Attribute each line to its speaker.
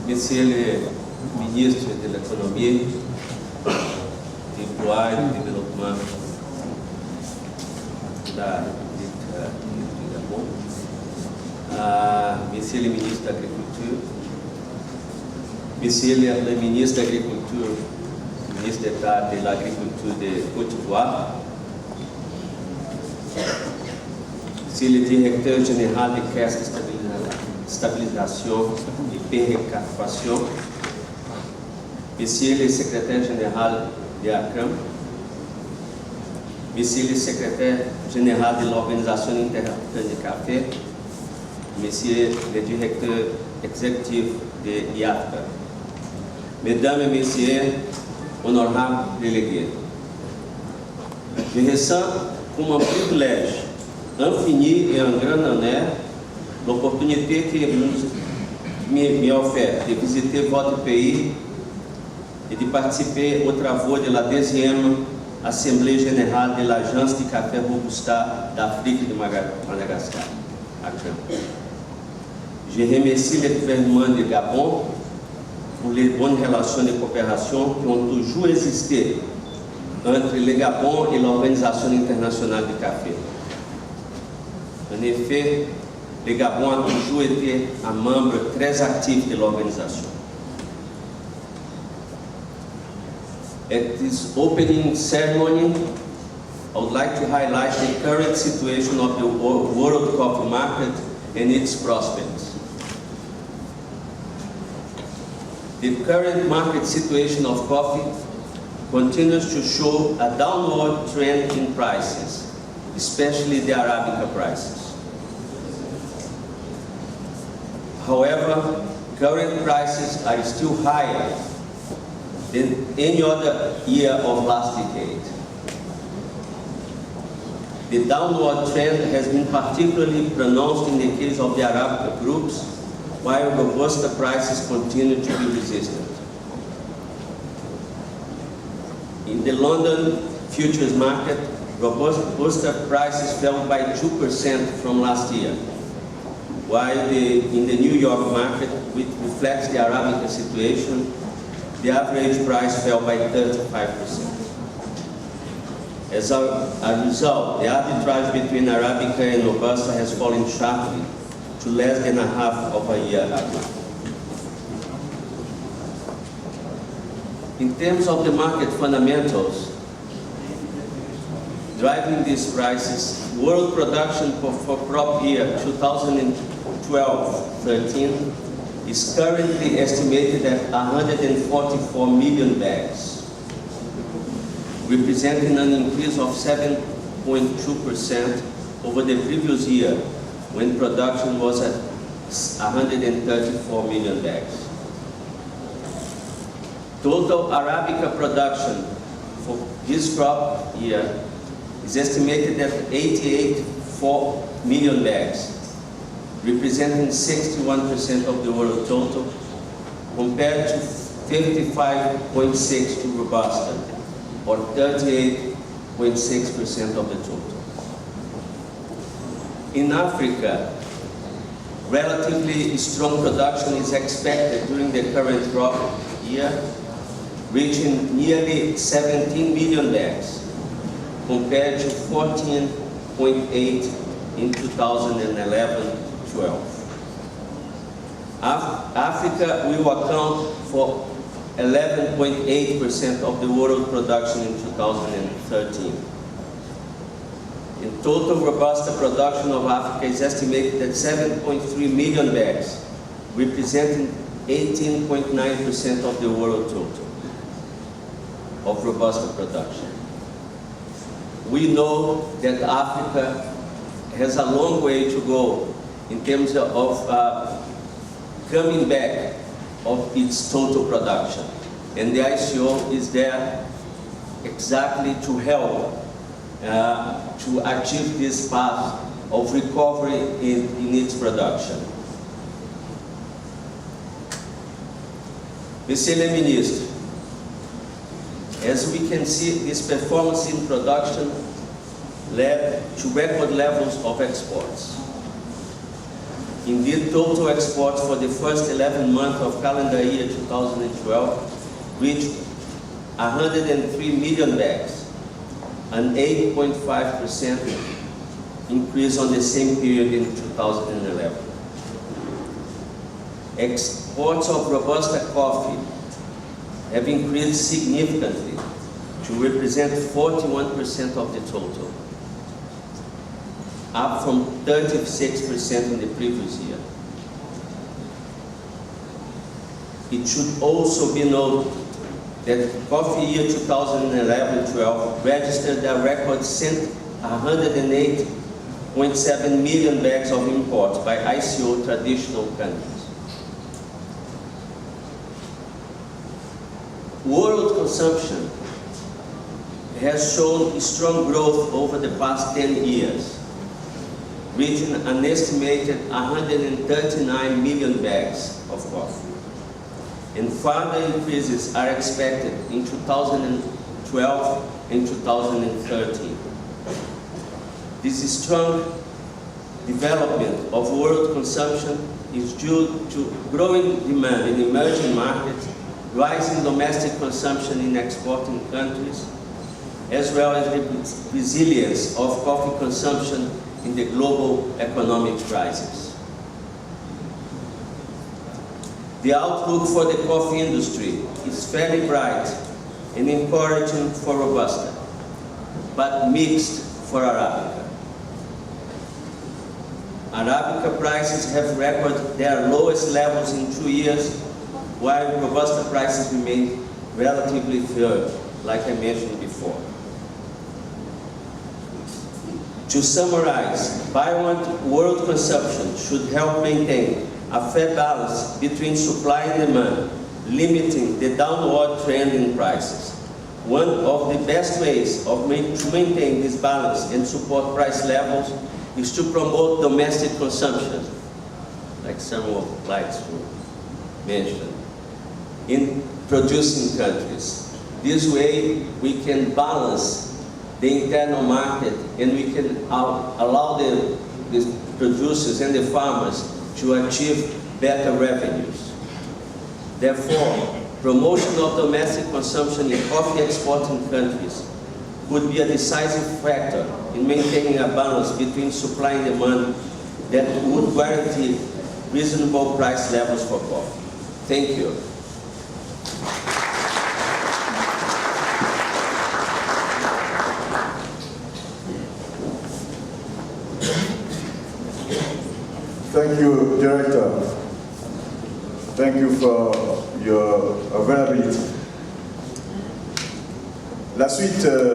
Speaker 1: Monsieur le ministre de l'Économie, du Emploi et du Développement da República do Gabão, Monsieur le ministre de l'Agriculture, Monsieur le ministre de l'Agriculture, ministre d'État de l'Agriculture de Côte d'Ivoire, Monsieur le directeur général de Caisse de Stabilisation et Péréquation, Monsieur le secrétaire général de ACRAM, Monsieur le secrétaire général de l'Organisation internationale du café, Monsieur le directeur exécutif de IAFCA, Mesdames et Messieurs, honorables délégués, je ressens comme un privilège infini et un grand honneur l'opportunité que me offre de visiter votre pays et de participer aux travaux de la 2e Assemblée Générale de l'Agence du Café Robusta d'Afrique de Madagascar. Je remercie le gouvernement du Gabon pour les bonnes relations de coopération qui ont toujours existé entre le Gabon et l'Organisation internationale du café. En effet, le Gabon a toujours été un membre très actif de l'organisation. At this opening ceremony, I would like to highlight the current situation of the world coffee market and its prospects. The current market situation of coffee continues to show a downward trend in prices, especially the Arabica prices. However, current prices are still higher than any other year of last decade. The downward trend has been particularly pronounced in the case of the Arabica groups, while Robusta prices continue to be resistant. In the London futures market, Robusta prices fell by 2% from last year, while in the New York market, which reflects the Arabica situation, the average price fell by 35%. As a result, the arbitrage between Arabica and Robusta has fallen sharply to less than a half of a year ago. In terms of the market fundamentals driving these prices, world production for crop year 2012-13 is currently estimated at 144 million bags, representing an increase of 7.2% over the previous year, when production was at 134 million bags. Total Arabica production for this crop year is estimated at 88.4 million bags, representing 61% of the world total, compared to 55.6% to Robusta, or 38.6% of the total. In Africa, relatively strong production is expected during the current crop year, reaching nearly 17 million bags, compared to 14.8 in 2011-12. Africa will account for 11.8% of the world production in 2013. In total, Robusta production of Africa is estimated at 7.3 million bags, representing 18.9% of the world total of Robusta production. We know that Africa has a long way to go in terms of coming back of its total production. And the ICO is there exactly to help to achieve this path of recovery in its production. Monsieur le Ministre, as we can see, this performance in production led to record levels of exports. Indeed, total exports for the first 11 months of calendar year 2012 reached 103 million bags, an 8.5% increase on the same period in 2011. Exports of Robusta coffee have increased significantly to represent 41% of the total, up from 36% in the previous year. It should also be noted that coffee year 2011-12 registered a record 108.7 million bags of imports by ICO traditional countries. World consumption has shown strong growth over the past 10 years, reaching an estimated 139 million bags of coffee. And further increases are expected in 2012 and 2013. This strong development of world consumption is due to growing demand in emerging markets, rising domestic consumption in exporting countries, as well as the resilience of coffee consumption in the global economic crisis. The outlook for the coffee industry is fairly bright and encouraging for Robusta, but mixed for Arabica. Arabica prices have recorded their lowest levels in 2 years, while Robusta prices remain relatively firm, like I mentioned before. To summarize, biomass world consumption should help maintain a fair balance between supply and demand, limiting the downward trend in prices. One of the best ways to maintain this balance and support price levels is to promote domestic consumption, like Samuel likes to mention, in producing countries. This way we can balance the internal market and we can allow the producers and the farmers to achieve better revenues. Therefore, promotion of domestic consumption in coffee exporting countries would be a decisive factor in maintaining a balance between supply and demand that would guarantee reasonable price levels for coffee. Thank you.
Speaker 2: Thank you, Director. Thank you for your availability. La suite.